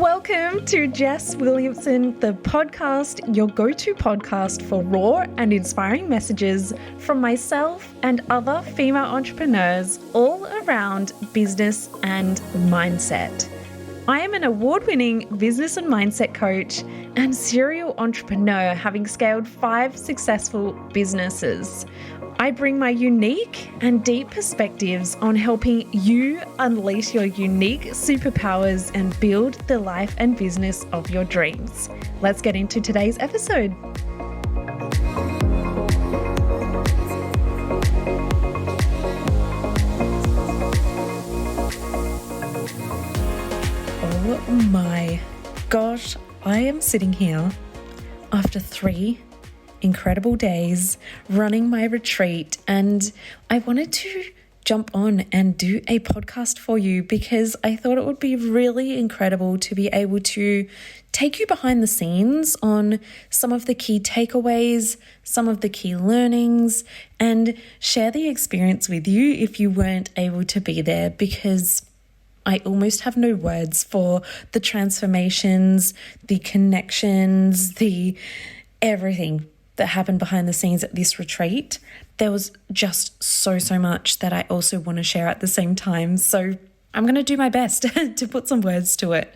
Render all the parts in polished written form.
Welcome to Jess, Williamson, the podcast, your go-to podcast for raw and inspiring messages from myself and other female entrepreneurs all around business and mindset. I am an award-winning business and mindset coach and serial entrepreneur, having scaled 5 successful businesses. I bring my unique and deep perspectives on helping you unleash your unique superpowers and build the life and business of your dreams. Let's get into today's episode. Oh my gosh, I am sitting here after 3 incredible days running my retreat, and I wanted to jump on and do a podcast for you because I thought it would be really incredible to be able to take you behind the scenes on some of the key takeaways, some of the key learnings, and share the experience with you if you weren't able to be there, because I almost have no words for the transformations, the connections, the everything that happened behind the scenes at this retreat. There was just so much that I also want to share at the same time. So I'm going to do my best to put some words to it.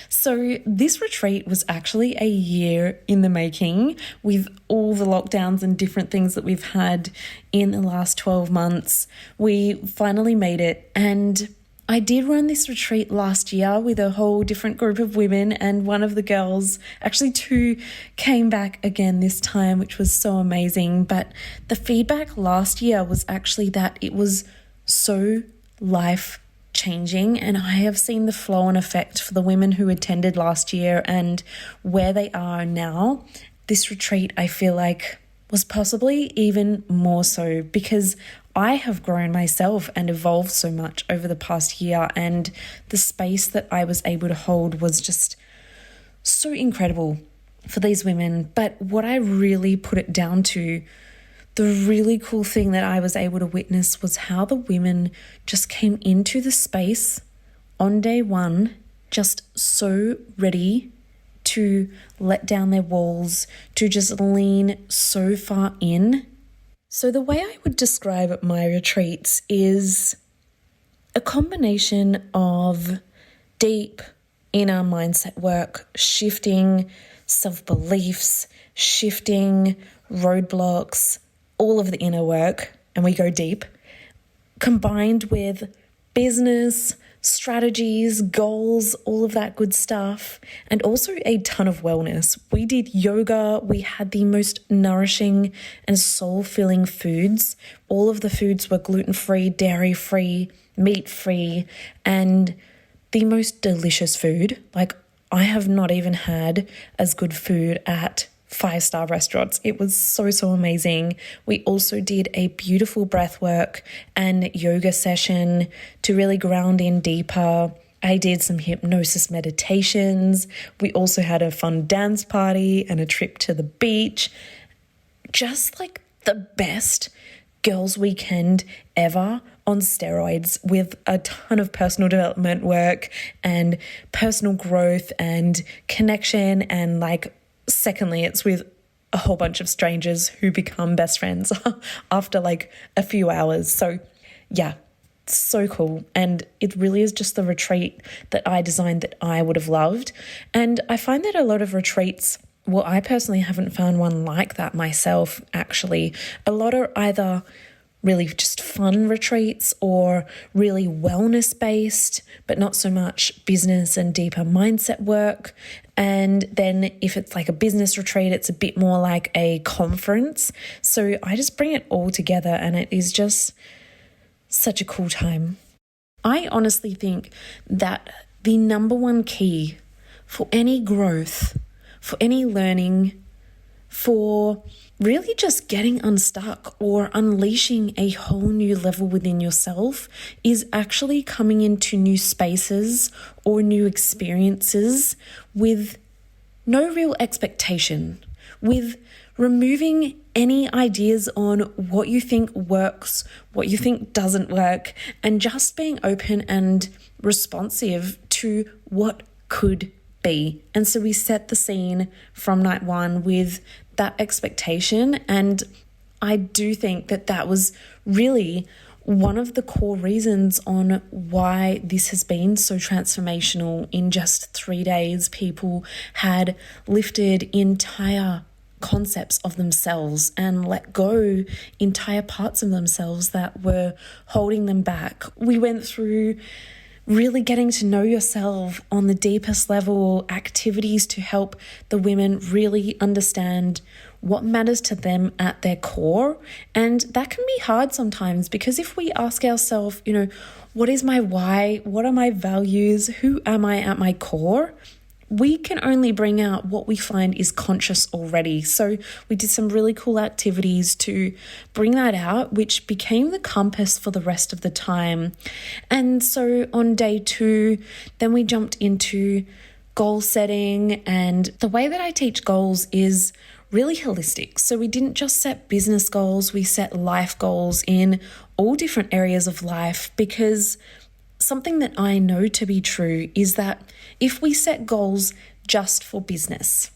So this retreat was actually a year in the making, with all the lockdowns and different things that we've had in the last 12 months. We finally made it, and I did run this retreat last year with a whole different group of women, and one of the girls, actually 2, came back again this time, which was so amazing. But the feedback last year was actually that it was so life-changing, and I have seen the flow-on effect for the women who attended last year and where they are now. This retreat, I feel like, was possibly even more so because I have grown myself and evolved so much over the past year, and the space that I was able to hold was just so incredible for these women. But what I really put it down to, the really cool thing that I was able to witness, was how the women just came into the space on day one, just so ready to let down their walls, to just lean so far in. So the way I would describe my retreats is a combination of deep inner mindset work, shifting self-beliefs, shifting roadblocks, all of the inner work, and we go deep, combined with business, strategies, goals, all of that good stuff, and also a ton of wellness. We did yoga. We had the most nourishing and soul-filling foods. All of the foods were gluten-free, dairy-free, meat-free, and the most delicious food. Like, I have not even had as good food at 5-star restaurants. It was so amazing. We also did a beautiful breath work and yoga session to really ground in deeper. I did some hypnosis meditations. We also had a fun dance party and a trip to the beach. Just like the best girls' weekend ever on steroids, with a ton of personal development work and personal growth and connection, and like, secondly, it's with a whole bunch of strangers who become best friends after like a few hours. So yeah, so cool. And it really is just the retreat that I designed that I would have loved. And I find that a lot of retreats, well, I personally haven't found one like that myself, actually. A lot are either really just fun retreats or really wellness based, but not so much business and deeper mindset work. And then if it's like a business retreat, it's a bit more like a conference. So I just bring it all together, and it is just such a cool time. I honestly think that the number one key for any growth, for any learning, for really just getting unstuck or unleashing a whole new level within yourself is actually coming into new spaces or new experiences with no real expectation, with removing any ideas on what you think works, what you think doesn't work, and just being open and responsive to what could be. And so we set the scene from night one with that expectation. And I do think that that was really one of the core reasons on why this has been so transformational. In just 3 days, people had lifted entire concepts of themselves and let go entire parts of themselves that were holding them back. We went through really getting to know yourself on the deepest level, activities to help the women really understand what matters to them at their core. And that can be hard sometimes, because if we ask ourselves, what is my why? What are my values? Who am I at my core? We can only bring out what we find is conscious already. So we did some really cool activities to bring that out, which became the compass for the rest of the time. And so on day 2, then we jumped into goal setting. And the way that I teach goals is really holistic. So we didn't just set business goals, we set life goals in all different areas of life, because something that I know to be true is that if we set goals just for business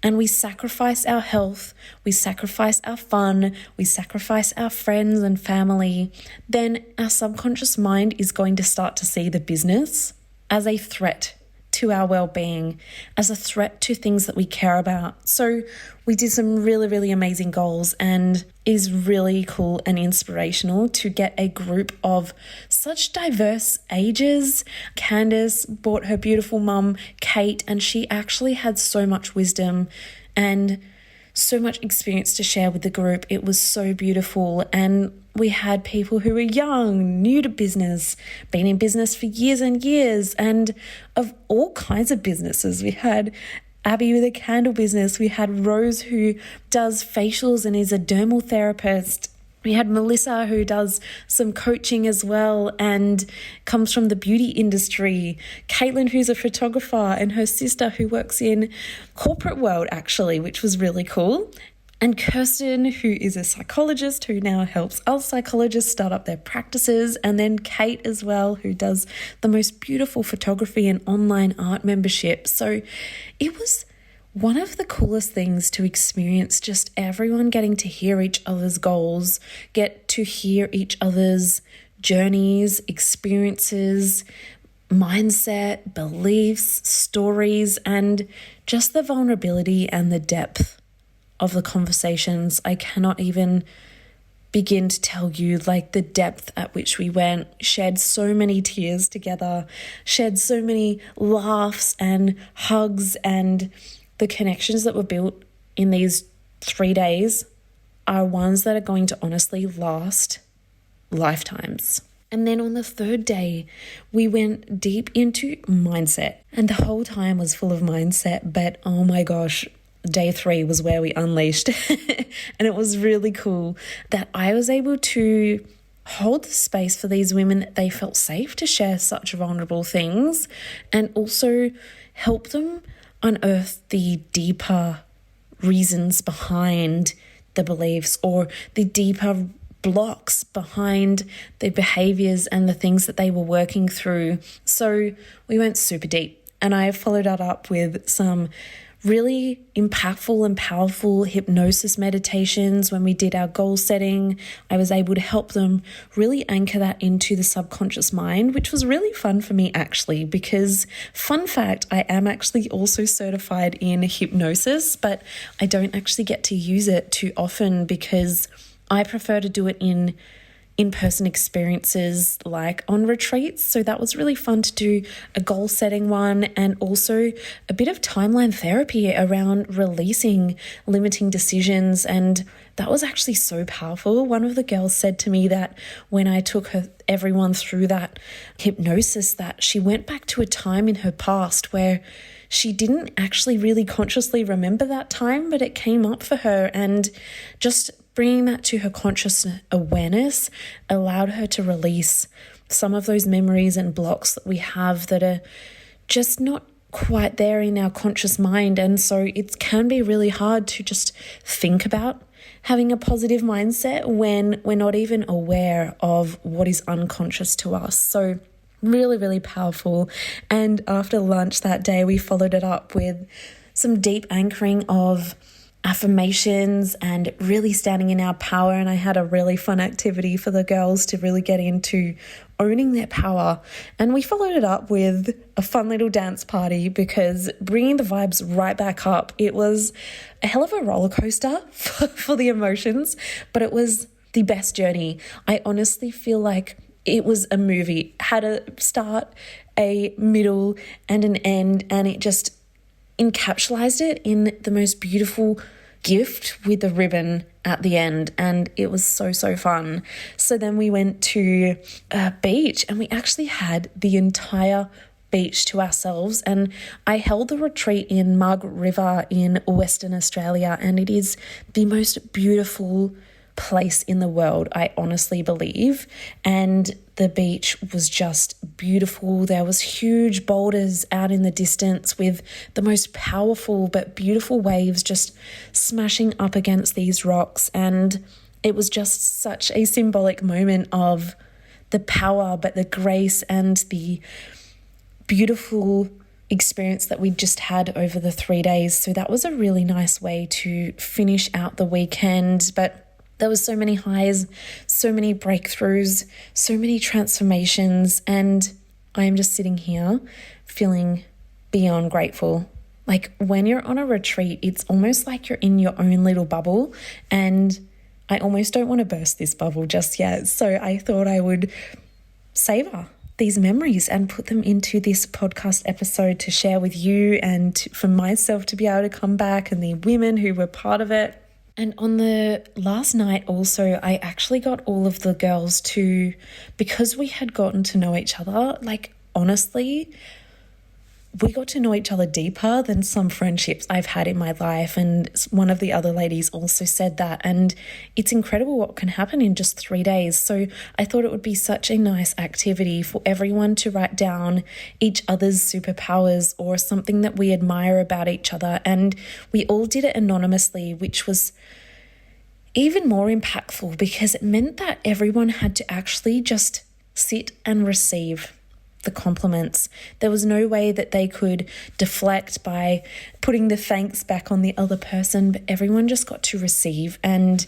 and we sacrifice our health, we sacrifice our fun, we sacrifice our friends and family, then our subconscious mind is going to start to see the business as a threat to our well-being, as a threat to things that we care about. So we did some really, really amazing goals, and it is really cool and inspirational to get a group of such diverse ages. Candace brought her beautiful mum, Kate, and she actually had so much wisdom and so much experience to share with the group. It was so beautiful. And we had people who were young, new to business, been in business for years and years, and of all kinds of businesses. We had Abby with a candle business. We had Rose, who does facials and is a dermal therapist. We had Melissa, who does some coaching as well and comes from the beauty industry. Caitlin, who's a photographer, and her sister, who works in corporate world, actually, which was really cool. And Kirsten, who is a psychologist, who now helps other psychologists start up their practices. And then Kate as well, who does the most beautiful photography and online art membership. So it was one of the coolest things to experience, just everyone getting to hear each other's goals, get to hear each other's journeys, experiences, mindset, beliefs, stories, and just the vulnerability and the depth of the conversations. I cannot even begin to tell you the depth at which we went, shed so many tears together, shed so many laughs and hugs, and the connections that were built in these 3 days are ones that are going to honestly last lifetimes. And then on the 3rd day, we went deep into mindset, and the whole time was full of mindset, but oh my gosh, day 3 was where we unleashed. And it was really cool that I was able to hold the space for these women, that they felt safe to share such vulnerable things, and also help them unearth the deeper reasons behind the beliefs, or the deeper blocks behind the behaviors and the things that they were working through. So we went super deep, and I followed that up with some really impactful and powerful hypnosis meditations. When we did our goal setting, I was able to help them really anchor that into the subconscious mind, which was really fun for me actually, because fun fact, I am actually also certified in hypnosis, but I don't actually get to use it too often because I prefer to do it in-person experiences, like on retreats. So that was really fun to do a goal setting one, and also a bit of timeline therapy around releasing limiting decisions. And that was actually so powerful. One of the girls said to me that when I took everyone through that hypnosis, that she went back to a time in her past where she didn't actually really consciously remember that time, but it came up for her, and just bringing that to her conscious awareness allowed her to release some of those memories and blocks that we have that are just not quite there in our conscious mind. And so it can be really hard to just think about having a positive mindset when we're not even aware of what is unconscious to us. So Really, really powerful. And after lunch that day, we followed it up with some deep anchoring of affirmations and really standing in our power. And I had a really fun activity for the girls to really get into owning their power. And we followed it up with a fun little dance party, because bringing the vibes right back up, it was a hell of a roller coaster for the emotions, but it was the best journey. I honestly feel like it was a movie, had a start, a middle, and an end, and it just encapsulated it in the most beautiful gift with the ribbon at the end, and it was so fun. So then we went to a beach, and we actually had the entire beach to ourselves, and I held the retreat in Margaret River in Western Australia, and it is the most beautiful place in the world, I honestly believe. And the beach was just beautiful. There was huge boulders out in the distance with the most powerful but beautiful waves just smashing up against these rocks. And it was just such a symbolic moment of the power, but the grace and the beautiful experience that we just had over the 3 days. So that was a really nice way to finish out the weekend. But there was so many highs, so many breakthroughs, so many transformations, and I am just sitting here feeling beyond grateful. Like when you're on a retreat, it's almost like you're in your own little bubble, and I almost don't want to burst this bubble just yet. So I thought I would savor these memories and put them into this podcast episode to share with you, and for myself to be able to come back and the women who were part of it. And on the last night also, I actually got all of the girls to, because we had gotten to know each other, like honestly, we got to know each other deeper than some friendships I've had in my life. And one of the other ladies also said that. And it's incredible what can happen in just 3 days. So I thought it would be such a nice activity for everyone to write down each other's superpowers or something that we admire about each other. And we all did it anonymously, which was even more impactful because it meant that everyone had to actually just sit and receive the compliments. There was no way that they could deflect by putting the thanks back on the other person, but everyone just got to receive. And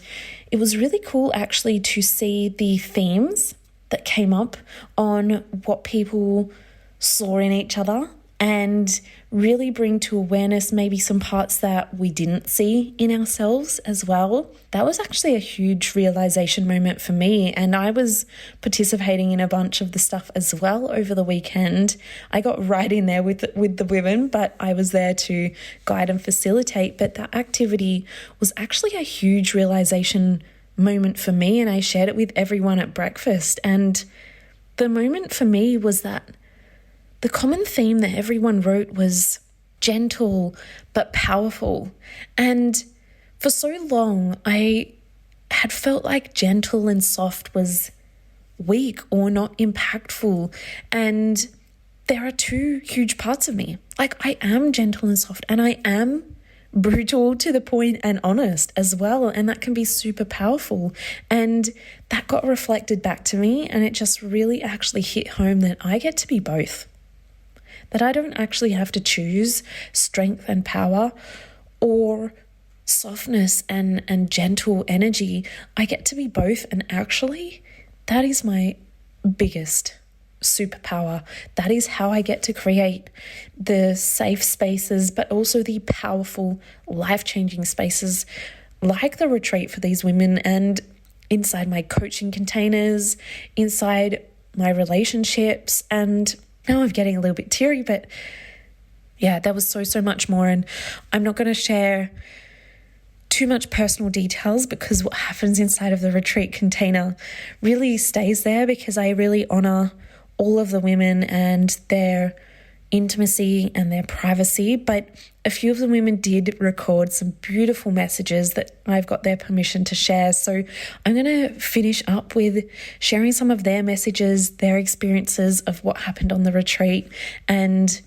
it was really cool actually to see the themes that came up on what people saw in each other and really bring to awareness maybe some parts that we didn't see in ourselves as well. That was actually a huge realization moment for me, and I was participating in a bunch of the stuff as well over the weekend. I got right in there with the women, but I was there to guide and facilitate. But that activity was actually a huge realization moment for me, and I shared it with everyone at breakfast. And the moment for me was that the common theme that everyone wrote was gentle but powerful. And for so long, I had felt like gentle and soft was weak or not impactful. And there are two huge parts of me. Like, I am gentle and soft, and I am brutal to the point and honest as well. And that can be super powerful. And that got reflected back to me, and it just really actually hit home that I get to be both. That I don't actually have to choose strength and power or softness and gentle energy. I get to be both, and actually that is my biggest superpower. That is how I get to create the safe spaces, but also the powerful, life-changing spaces like the retreat for these women, and inside my coaching containers, inside my relationships. And now I'm getting a little bit teary, but yeah, there was so much more. And I'm not going to share too much personal details because what happens inside of the retreat container really stays there, because I really honor all of the women and their intimacy and their privacy. But a few of the women did record some beautiful messages that I've got their permission to share. So I'm going to finish up with sharing some of their messages, their experiences of what happened on the retreat. And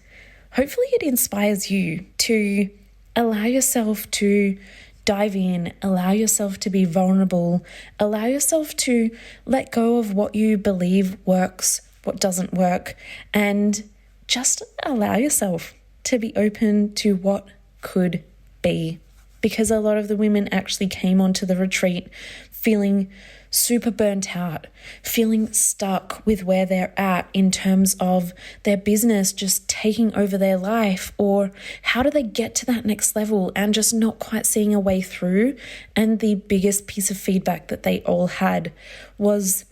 hopefully it inspires you to allow yourself to dive in, allow yourself to be vulnerable, allow yourself to let go of what you believe works what doesn't work, and just allow yourself to be open to what could be. Because a lot of the women actually came onto the retreat feeling super burnt out, feeling stuck with where they're at in terms of their business just taking over their life, or how do they get to that next level and just not quite seeing a way through. And the biggest piece of feedback that they all had was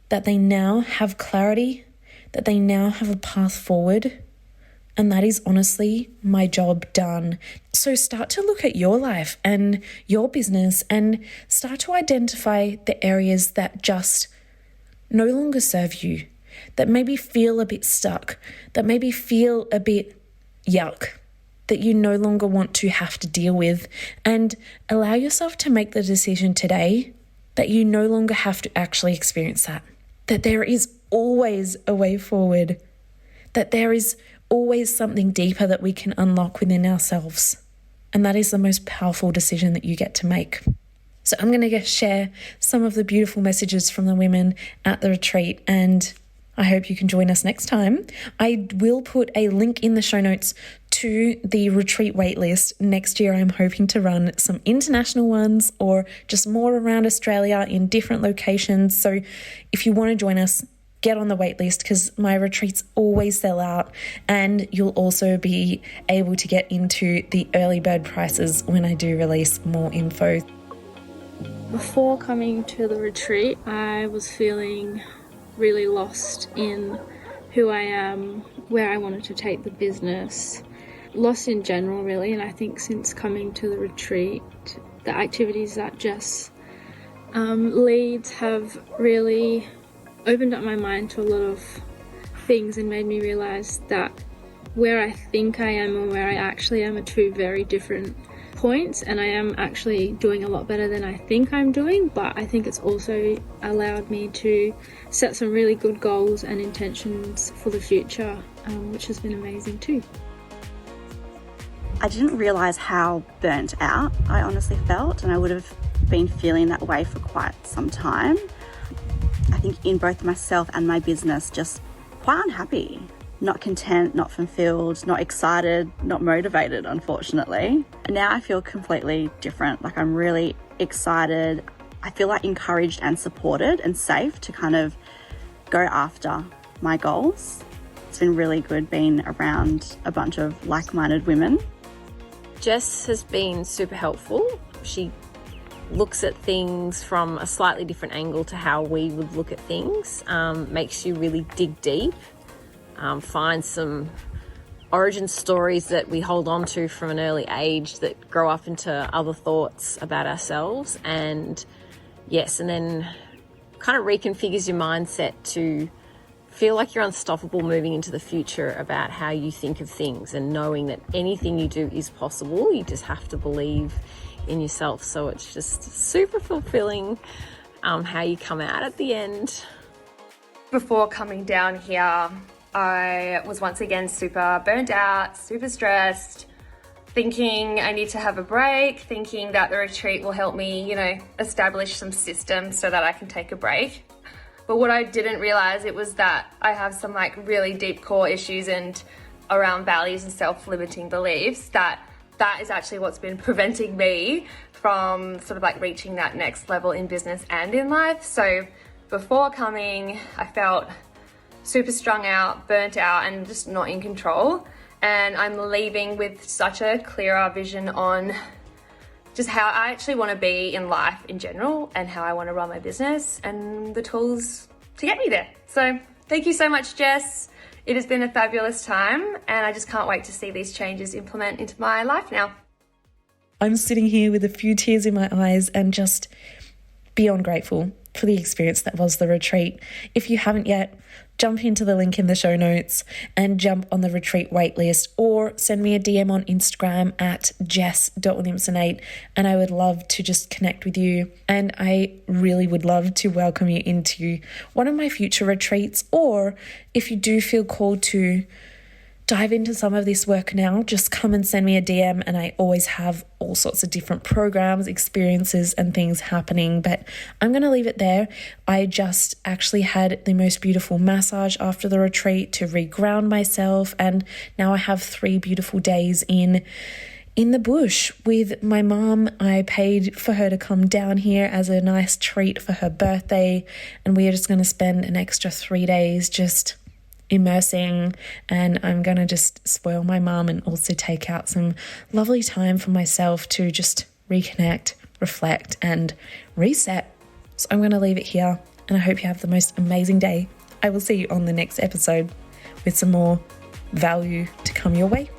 that they now have clarity, that they now have a path forward. And that is honestly my job done. So start to look at your life and your business and start to identify the areas that just no longer serve you, that maybe feel a bit stuck, that maybe feel a bit yuck, that you no longer want to have to deal with, and allow yourself to make the decision today that you no longer have to actually experience that there is always a way forward, that there is always something deeper that we can unlock within ourselves. And that is the most powerful decision that you get to make. So I'm going to share some of the beautiful messages from the women at the retreat, and I hope you can join us next time. I will put a link in the show notes to the retreat waitlist. Next year, I'm hoping to run some international ones or just more around Australia in different locations. So if you want to join us, get on the wait list, because my retreats always sell out, and you'll also be able to get into the early bird prices when I do release more info. Before coming to the retreat, I was feeling really lost in who I am, where I wanted to take the business, lost in general really. And I think since coming to the retreat, the activities that Jess leads have really opened up my mind to a lot of things and made me realize that where I think I am and where I actually am are two very different points, and I am actually doing a lot better than I think I'm doing. But I think it's also allowed me to set some really good goals and intentions for the future, which has been amazing too. I didn't realise how burnt out I honestly felt, and I would have been feeling that way for quite some time. I think in both myself and my business, just quite unhappy, not content, not fulfilled, not excited, not motivated, unfortunately. Now I feel completely different. Like, I'm really excited. I feel like encouraged and supported and safe to kind of go after my goals. It's been really good being around a bunch of like-minded women. Jess has been super helpful. She looks at things from a slightly different angle to how we would look at things, makes you really dig deep, find some origin stories that we hold on to from an early age that grow up into other thoughts about ourselves, and then kind of reconfigures your mindset to feel like you're unstoppable moving into the future about how you think of things, and knowing that anything you do is possible. You just have to believe in yourself. So it's just super fulfilling how you come out at the end. Before coming down here, I was once again super burnt out, super stressed, thinking I need to have a break, thinking that the retreat will help me, establish some systems so that I can take a break. But what I didn't realize it was that I have some really deep core issues and around values and self-limiting beliefs that is actually what's been preventing me from sort of reaching that next level in business and in life. So before coming, I felt super strung out, burnt out, and just not in control. And I'm leaving with such a clearer vision on just how I actually want to be in life in general, and how I want to run my business, and the tools to get me there. So thank you so much, Jess. It has been a fabulous time, and I just can't wait to see these changes implement into my life now. I'm sitting here with a few tears in my eyes and just beyond grateful for the experience that was the retreat. If you haven't yet, jump into the link in the show notes and jump on the retreat waitlist, or send me a DM on Instagram at jess.williamson8, and I would love to just connect with you. And I really would love to welcome you into one of my future retreats, or if you do feel called to dive into some of this work now, just come and send me a DM, and I always have all sorts of different programs, experiences and things happening, but I'm going to leave it there. I just actually had the most beautiful massage after the retreat to reground myself, and now I have 3 beautiful days in the bush with my mom. I paid for her to come down here as a nice treat for her birthday, and we are just going to spend an extra 3 days just immersing, and I'm going to just spoil my mum and also take out some lovely time for myself to just reconnect, reflect and reset. So I'm going to leave it here, and I hope you have the most amazing day. I will see you on the next episode with some more value to come your way.